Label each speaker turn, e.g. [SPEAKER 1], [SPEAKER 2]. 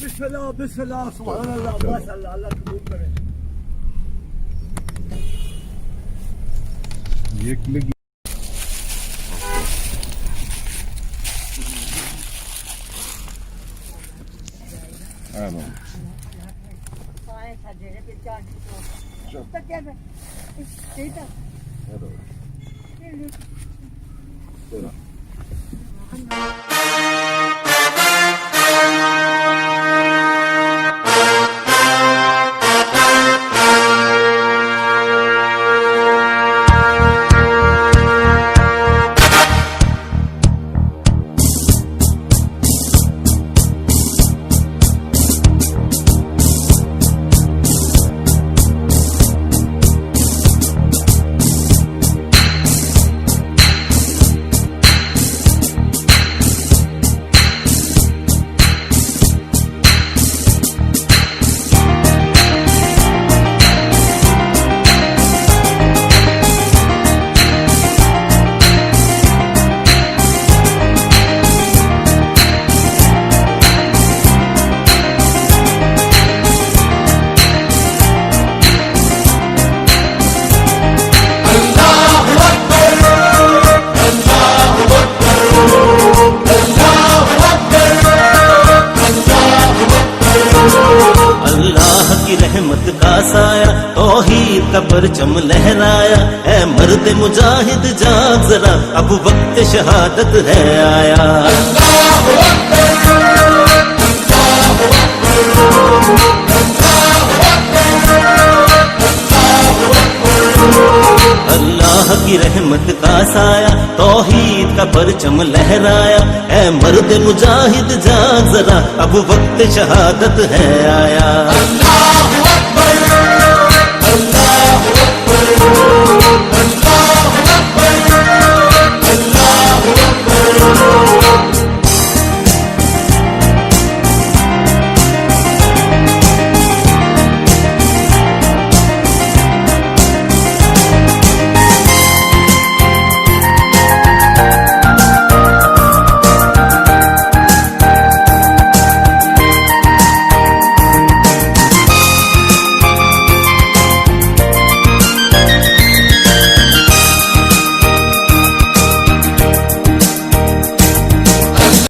[SPEAKER 1] बिस्मिल्लाह बिस्मिल्लाह सुभान अल्लाह माशाअल्लाह अल्लाह कबूल करे।
[SPEAKER 2] ये क्लिक
[SPEAKER 3] रहमत का साया तौहीद का परचम लहराया। ऐ मर्द मुजाहिद जाग जरा, अब वक्त शहादत है आया। अल्लाह की रहमत का साया तौहीद का परचम लहराया। ऐ मर्द मुजाहिद जाग जरा, अब वक्त शहादत है आया।